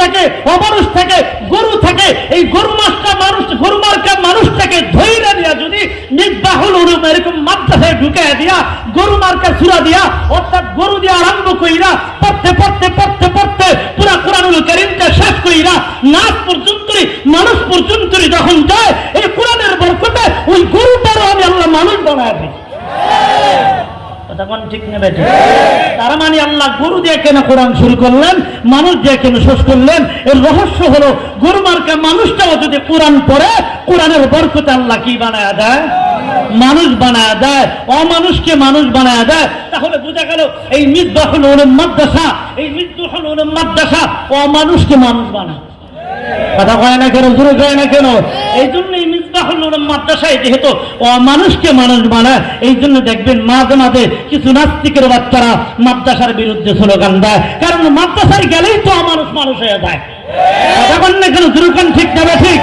থাকে, অমানুষ থাকে, গরু থাকে, এই গরু মার্কা মানুষটাকে ধৈর্য দিয়া যদি মিসবাহুল উলুম এরকম মাদ্রাসায় ঢুকাইয়া দিয়া গরু মার্কা সূরা দিয়া অর্থাৎ গরু দিয়া আরম্ভ কইরা পড়তে পুরা কোরআনুল কারীমটা শেষ কইরা নাচ পর্যন্ত মানুষ পর্যন্ত যখন যায় এই কোরআনের বরকতে ওই গরুটারও আমি আল্লাহ মানুষ বানায় দিই। ঠিক নেবে তার মানে আল্লাহ গরু দিয়ে কেন কোরআন শুরু করলেন, মানুষ দিয়ে কেন শেষ করলেন? এর রহস্য হলো গরু মার্কা মানুষটাও যদি কোরআন পড়ে কোরআনের বরকতে আল্লাহ কি বানায় দেয়? মানুষ বানায় দেয়, অমানুষকে মানুষ বানায় দেয়। তাহলে বোঝা গেল এই মিসবাহুল উলুম মাদ্রাসা অমানুষকে মানুষ বানায়। কথা কয় না কেন, জোরে কয় না কেন? এই জন্য এই মিসবাহুল উলুম মাদ্রাসায় যেহেতু মানুষকে মানুষ বানায়, এই জন্য দেখবেন মাঝে মাঝে কিছু নাস্তিকের বাচ্চারা মাদ্রাসার বিরুদ্ধে স্লোগান দেয়, কারণ মাদ্রাসায় গেলেই তো মানুষ হয়ে যায়। কথা কয় না কেন, জোরে কন ঠিক না ঠিক?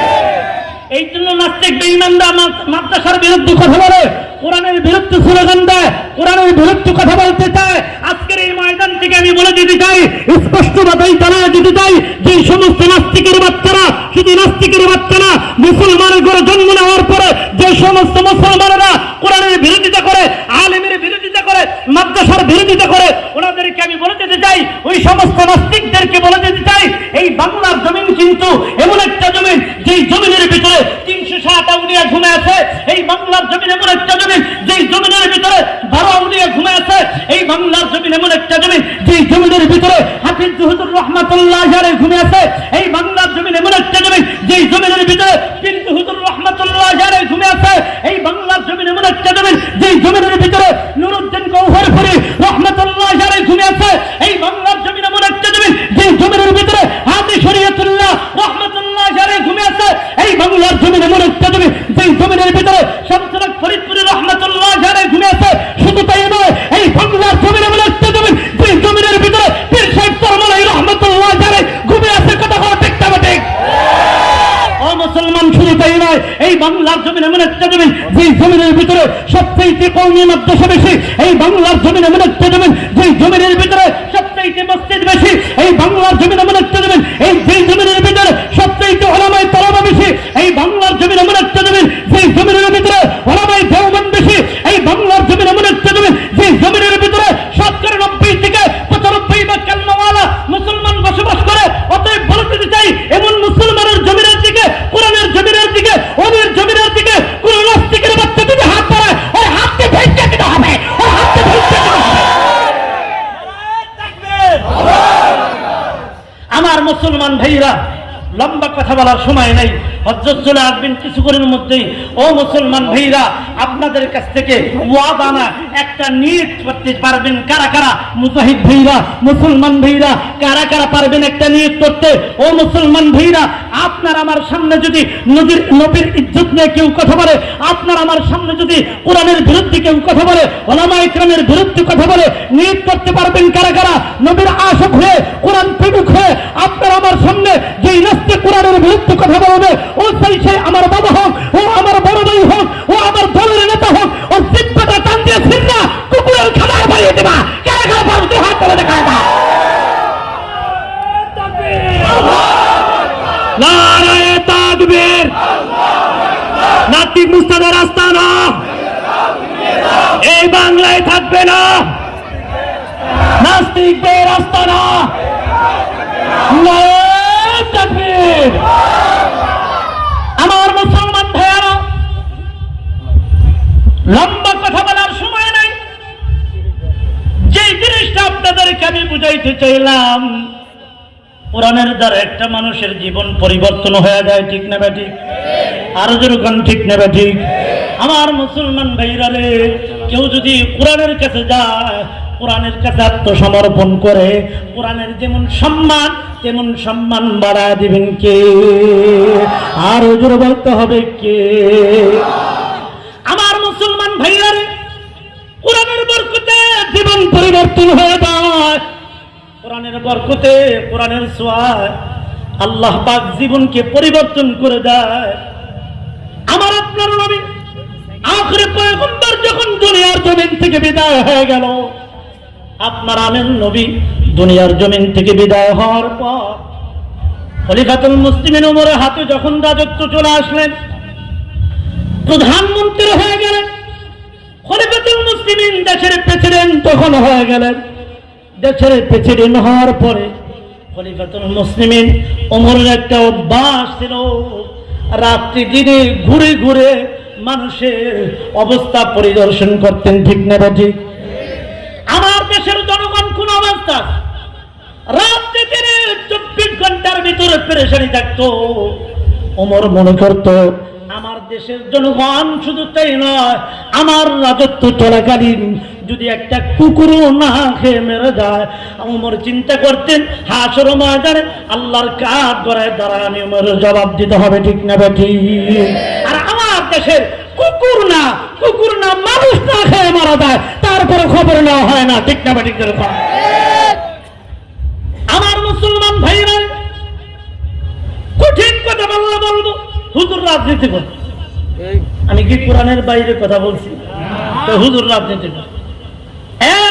এই জন্য নাস্তিক বেঈমানরা মাদ্রাসার বিরুদ্ধে কথা বলে, কোরআনের বিরুদ্ধে স্লোগান দেয়, কোরআনের বিরুদ্ধে কথা বলতে চায়। আজকের এই ময়দান থেকে আমি বলে দিতে চাই, স্পষ্টভাবেই জানায় দিতে চাই, যে সমস্ত নাস্তিকের বাচ্চারা, শুধু নাস্তিকের বাচ্চা না, মুসলমানের ঘরে জন্ম নেওয়ার পরে যে সমস্ত মুসলমানেরা কোরআনের বিরোধিতা করে, আলেমের বিরোধিতা করে, মাদ্রাসার বিরোধিতা করে, ওনাদেরকে আমি বলে দিতে চাই, ওই সমস্ত নাস্তিকদেরকে বলে দিতে চাই, এই বাংলার জমিন কিন্তু এমন একটা জমিন, যেই জমিনের ভিতরে 360 আউলিয়া ঘুমে আছে। এই বাংলার জমিন এমন একটা জমিন, যেই জমিনের ভিতরে 12 আউলিয়া ঘুমে আছে। এই বাংলার জমিন এমন একটা জমিন, যেই জমিনের ভিতরে হাফিজ হুজুর রহমাতুল্লাহ আলাইহি ঘুমে আছে। এই বাংলার জমিন এমন একটা জমিন, যেই জমিনের ভিতরে পীর হুজুর রহমাতুল্লাহ আলাইহি ঘুমে আছে। এই বাংলার জমিন এমন একটা জমিন, যেই জমিনের ভিতরে নুরউদ্দিন গওহরপুরী রহমাতুল্লাহ আলাইহি ঘুমে আছে। এই বাংলার জমিন এমন একটা জমিন, যেই জমিনের ভিতরে হাদি শরীয়তুল্লাহ রহমাতুল্লাহ আলাইহি ঘুমে আছে। এই বাংলার জমিন এমন একটা জমিন, যেই জমিনের ভিতরে শামসুল হক ফরিদপুরী রহমাতুল্লাহ আলাইহি ঘুমে আছে। শুধু তাই নয়, এই বাংলার জমিন এমন একটা জমিন, যেই জমিনের ভিতরে পীর সাহেব চরমনাই রহমাতুল্লাহ আলাইহি ঘুমে আছে। কথা বলা ঠিক না ঠিক? ও মুসলমান, শুধু তাই নয়, এই বাংলার জমিন এমন একটা জমিন, যেই জমিনের ভিতরে সবচেয়ে কওমি মাদ্রাসা বেশি। এই বাংলার জমিন এমন একটা জমিন, যেই জমিনের ভিতরে সবচেয়ে মসজিদ বেশি। এই বাংলার জমিন এমন একটা জমিন, এই যেই জমিনের ভিতরে সবচেয়ে উলামায়ে তালাবা বেশি। এই বাংলার জমিন এমন একটা জমিন, যেই জমিনের ভিতরে উলামায়ে দেওবন্দ বেশি। এই বাংলার জমিন এমন একটা জমিন, যেই জমিনের ভিতরে 90 থেকে 95 ভাগ কালমাওয়ালা মুসলমান বসবাস করে। অতএব বলে দিতে চাই, এমন মুসলমানের জমিনের দিকে, কোরআনের জমিনের দিকে, ওদের জমিনের দিকে কোন নাস্তিকের বাচ্চা যদি হাত বাড়ায়, ওই হাতকে ভেঙে দিতে হবে, ওই হাতকে ভেঙে দিতে হবে। আমার মুসলমান ভাইরা, লম্বা কথা বলার সময় নেই, হযরত চলে আসবেন কিছুক্ষণের মধ্যেই। ও মুসলমান ভাইরা, আপনাদের কাছ থেকে ওয়াদা না, একটা নিয়ত করতে পারবেন কারা কারা? মুজাহিদ ভাইরা, মুসলমান ভাইরা, কারা কারা পারবেন একটা নিয়ত করতে? ও মুসলমান ভাইরা, আপনার আমার সামনে যদি নবীর ইজ্জত নিয়ে কেউ কথা বলে, আপনার আমার সামনে যদি কোরআনের বিরুদ্ধে কেউ কথা বলে, ওলামায়ে কেরামের বিরুদ্ধে কথা বলে, নিয়ত করতে পারবেন কারা কারা? নবীর আশিক হয়ে, কোরআন প্রেমিক হয়ে আপনার আমার সামনে যেই নাস্তিক কোরআনের বিরুদ্ধে কথা বলবে, ও সে আমার বাবা হোক, ও আমার বড় ভাই হোক, ও আমার দলের নেতা হোক, ও জিব্বাটা টান দিয়ে ছিন্না কুকুরের খাবার বানিয়ে দেবা। কারা কারা পারবে? হাত তুলে দেখায় না। নারায়ে তাকবীর। নাস্তিক মুস্তাদের আস্তানা এই বাংলায় থাকবে না, নাস্তিকদের আস্তানা। নারায়ে তাকবীর। আমার মুসলমান ভাইয়ারা, লম্বা কথা বলার সময় নাই, যে জিনিসটা আপনাদেরকে আমি বুঝাইতে চাইলাম, কোরআনের দ্বারা একটা মানুষের জীবন পরিবর্তন হয়ে যায়। ঠিক না ঠিক? আরো যেরকম ঠিক না ঠিক? আমার মুসলমান ভাইরা রে, কেউ যদি কোরআনের কাছে যায়, কোরআনের কাছে আত্মসমর্পণ করে, কোরআনের যেমন সম্মান তেমন সম্মান বাড়ায় দিবেন কে? আরো জোরে বলতে হবে কে? আমার মুসলমান ভাইরা রে, কোরআনের বরকতে জীবন পরিবর্তন হয়ে যায়। কোরআনের বরকতে, কোরআনের ছোঁয়ায় আল্লাহ পাক জীবনকে পরিবর্তন করে দেয়। আমার আপনার নবী আখিরি পয়গম্বর যখন দুনিয়ার জমিন থেকে বিদায় হয়ে গেল, আপনার আমের নবী দুনিয়ার জমিন থেকে বিদায় হওয়ার পর খলিফাতুল মুসলিমিন ওমরের হাতে যখন রাজত্ব চলে আসলেন, প্রধানমন্ত্রী হয়ে গেলেন, খলিফাতুল মুসলিমিন দেশের প্রেসিডেন্ট তখন হয়ে গেলেন। দেশের প্রেসিডেন্ট হওয়ার পরে খলিফাতুল মুসলিমিন ওমরের একটা অভ্যাস ছিল, রাত্রি দিনে ঘুরে ঘুরে মানুষের অবস্থা পরিদর্শন করতেন। ঠিক না ঠিক? আমার দেশের জনগণ কোন অবস্থা, রাত্রি দিনে 24 ঘন্টার ভিতরে পেরেশানি থাকতো। ওমর মনে করতো আমার দেশের জনগণ শুধু তাই নয়, আমার রাজত্ব চলাকালীন যদি একটা কুকুরও না খেয়ে মেরে যায়, ওমর চিন্তা করতেন হাসর ময়দানে আল্লাহর কাঠ গড়ায় দাঁড়ায় আমি ওমরের জবাব দিতে হবে। ঠিক না বেঠি? আর আমার দেশের কুকুর না মানুষ না খেয়ে মারা যায়, তারপরে খবর নেওয়া হয় না। ঠিক না বেঠি? আমার মুসলমান ভাইরা, কঠিন কথা বলবো, হুজুর রাজনীতি করে। আমি কি কোরআনের বাইরে কথা বলছি? তো হুজুর রাজনীতি করে।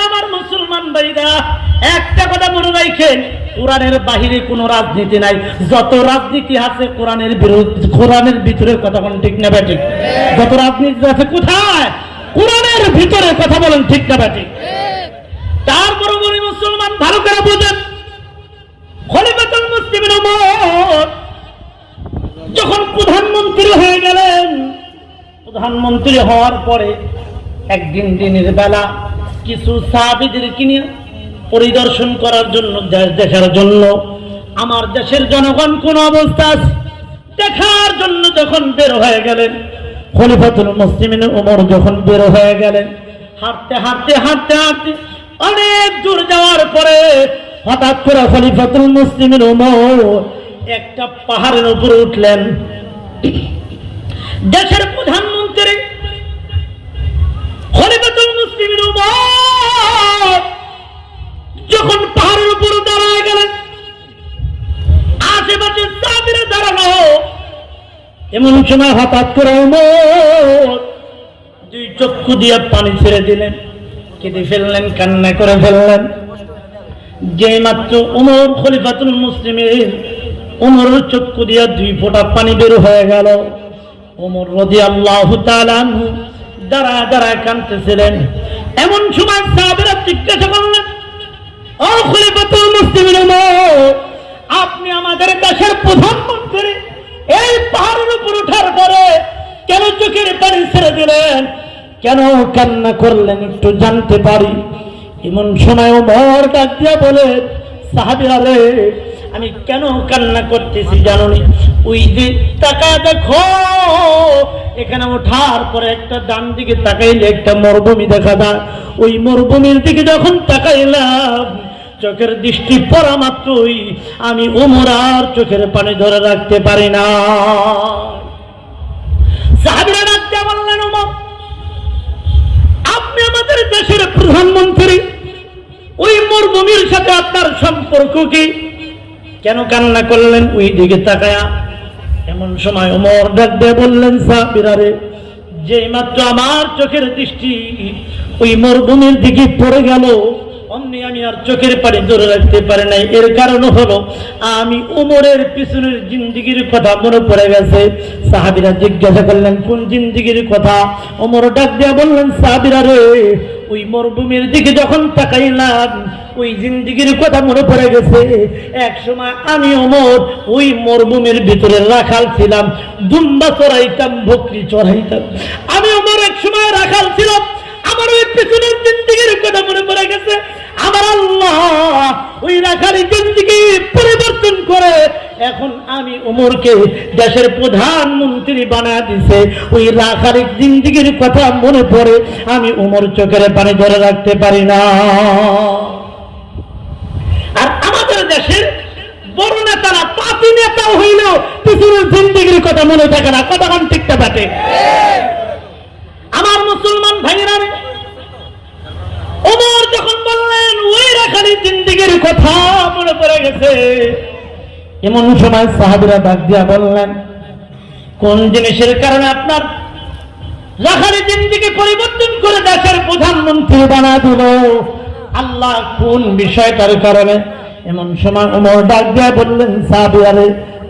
আমার মুসলমান ভাইরা, একটা কথা মনে রাখেন, কোরআনের বাহিরে কোনো রাজনীতি নাই। যত রাজনীতি আছে কোরআনের বিরুদ্ধে, কোরআনের ভিতরে কথা বলেন। ঠিক না বেঠিক? যত রাজনীতি আছে কোথায়? কোরআনের ভিতরে কথা বলেন। ঠিক না বেঠিক? তারপরে বলি মুসলমান ভালো করে বোঝেন, খলিফাতুল মুসলিমিন ওমর যখন প্রধানমন্ত্রী হয়ে গেলেন, প্রধানমন্ত্রী হওয়ার পরে একদিন দিনের বেলা কিছু সাহাবীদেরকে নিয়ে পরিদর্শন করার জন্য, দেশ দেখার জন্য, আমার দেশের জনগণ কোন অবস্থা আছে দেখার জন্য যখন বের হয়ে গেলেন, খলিফাতুল মুসলিমিন ওমর যখন বের হয়ে গেলেন, হাঁটতে হাঁটতে হাঁটতে হাঁটতে অনেক দূর যাওয়ার পরে হঠাৎ করে খলিফাতুল মুসলিমিন ওমর একটা পাহাড়ের উপরে উঠলেন। দেশের প্রধানমন্ত্রী খলিফাতুল মুসলিমিন ওমর যখন পাহাড়ের উপরে দাঁড়ায় গেলেন, আশেপাশে সাহাবীরা দাঁড়ানো, এমন সময় হঠাৎ করে ওমর দুই চক্ষু দিয়ে পানি ছেড়ে দিলেন, কেঁদে ফেললেন, কান্না করে ফেললেন। যে মাত্র ওমর খলিফাতুল মুসলিমিন ওমরের চক্ষু দিয়ে 2 ফোঁটা পানি বের হয়ে গেল। ওমর রাদিয়াল্লাহু তাআলা আনহু দাঁড়ায় দাঁড়ায় কাঁদতেছিলেন। এমন সময় সাহাবীরা জিজ্ঞাসা করলেন, ও খলিফাতুল মুসলিমিন ওমর, আপনি আমাদের দেশের প্রধানমন্ত্রী, এই পাহাড়ের উপর ওঠার পরে কেন চোখের পানি ছেড়ে দিলেন, কেন কান্না করলেন, একটু জানতে পারি? এমন সময় ওমর ডাক দিয়া বলে, সাহাবীরা রে, আমি কেন কান্না করতেছি জানোনি? ওই যে তাকায় দেখো, এখানে ওঠার পরে একটা ডান দিকে তাকাইলে একটা মরুভূমি দেখা যায়। ওই মরুভূমির দিকে যখন তাকাইলাম, চোখের দৃষ্টি পড়া মাত্রই আমি ওমর আর চোখের পানি ধরে রাখতে পারি না। সাহাবীরা ডাক দিয়া বললেন, ওমর, আপনি আমাদের দেশের প্রধানমন্ত্রী, ওই মরুভূমির সাথে আপনার সম্পর্ক কি? কেন কান্না করলেন ওই দিকে তাকায়া? এমন সময় ওমর ডাক দিয়ে বললেন, সাহাবীরা রে, যে মাত্র আমার চোখের দৃষ্টি ওই মরুভূমির দিকে পড়ে গেল, অমনি আমি আর চোখের পানি ধরে রাখতে পারি নাই। এর কারণ হলো আমি ওমরের পিছনের জিন্দেগির কথা মনে পড়ে গেছে। সাহাবীরা জিজ্ঞাসা করলেন, কোন জিন্দেগির কথা? ওমর ডাক দিয়া বললেন, সাহাবীরা রে, ওই মরুভূমির দিকে যখন তাকাইলাম, ওই জিন্দেগির কথা মনে পড়ে গেছে। এক সময় আমি ওমর ওই মরুভূমির ভিতরে রাখাল ছিলাম, দুম্বা চড়াইতাম, বকরি চড়াইতাম। আমি ওমর এক সময় রাখাল ছিলাম, আমার ওই পিছনের জিন্দেগির কথা মনে পড়ে গেছে। আমার আল্লাহ ওই রাখালি জিন্দেগি পরিবর্তন করে এখন আমি ওমরকে দেশের প্রধানমন্ত্রী বানায় দিছে। ওই রাখালি জিন্দেগির কথা মনে পড়ে আমি ওমর চোখের পানি ধরে রাখতে পারি না। আর আমাদের দেশের বড় নেতারা, পাতি নেতাও হইলেও পিছনের জিন্দেগির কথা মনে থাকে না। কতক্ষণ টিকতে পারে? আমার মুসলমান ভাইরা, ওমর যখন বললেন ওই রাখালি জিন্দেগির কথা মনে পড়ে গেছে, এমন সময় সাহাবীরা ডাক দিয়া বললেন, কোন জিনিসের কারণে আপনার রাখালি জিন্দেগি পরিবর্তন করে দেশের প্রধানমন্ত্রী বানা দিল? আল্লাহ কোন বিষয়টার কারণে? এমন সময় ওমর ডাক দিয়ে বললেন, সাহাবীরা,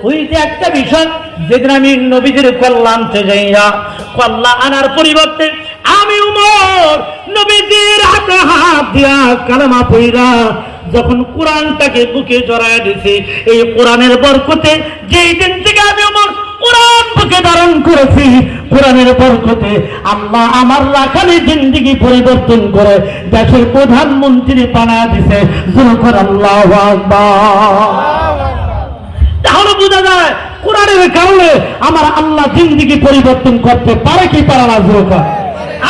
ওই যে একটা বিষয়, যেদিন আমি নবীদের কল্যাণ আনতে যাইয়া কল্যাণ আনার পরিবর্তে আমি ওমর নবীদের হাতে হাত দিয়া কালেমা পড়া যখন কোরআনটাকে বুকে জড়ায় দিছি, এই কোরআনের বরকতে যেই দিন থেকে আমি ওমর কোরআন বুকে ধারণ করেছি, কোরআনের বরকতে আল্লাহ আমার রাখালি জিন্দেগি পরিবর্তন করে দেশের প্রধানমন্ত্রী বানায় দিছে। জোর আল্লাহু আকবার। তাহলে বোঝা যায় কোরআনের কারণে আমার আল্লাহ জিন্দেগি পরিবর্তন করতে পারে কি পারে না। জোর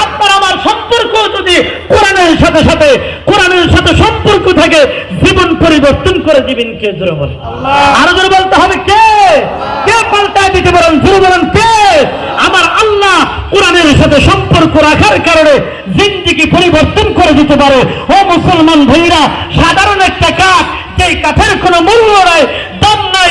আপনার আমার সম্পর্ক যদি কোরআনের সাথে সম্পর্ক থাকে, জীবন পরিবর্তন করে দিবেন কে? জোরে বলেন। আরো জোরে বলতে হবে, কে পাল্টায় দিতে পারেন? জোরে বলেন, কে? আমার আল্লাহ কোরআনের সাথে সম্পর্ক রাখার কারণে জিন্দেগি পরিবর্তন করে দিতে পারে। ও মুসলমান ভাইরা, সাধারণ একটা কাঠ, যেই কাঠের কোনো মূল্য নাই, দাম নাই,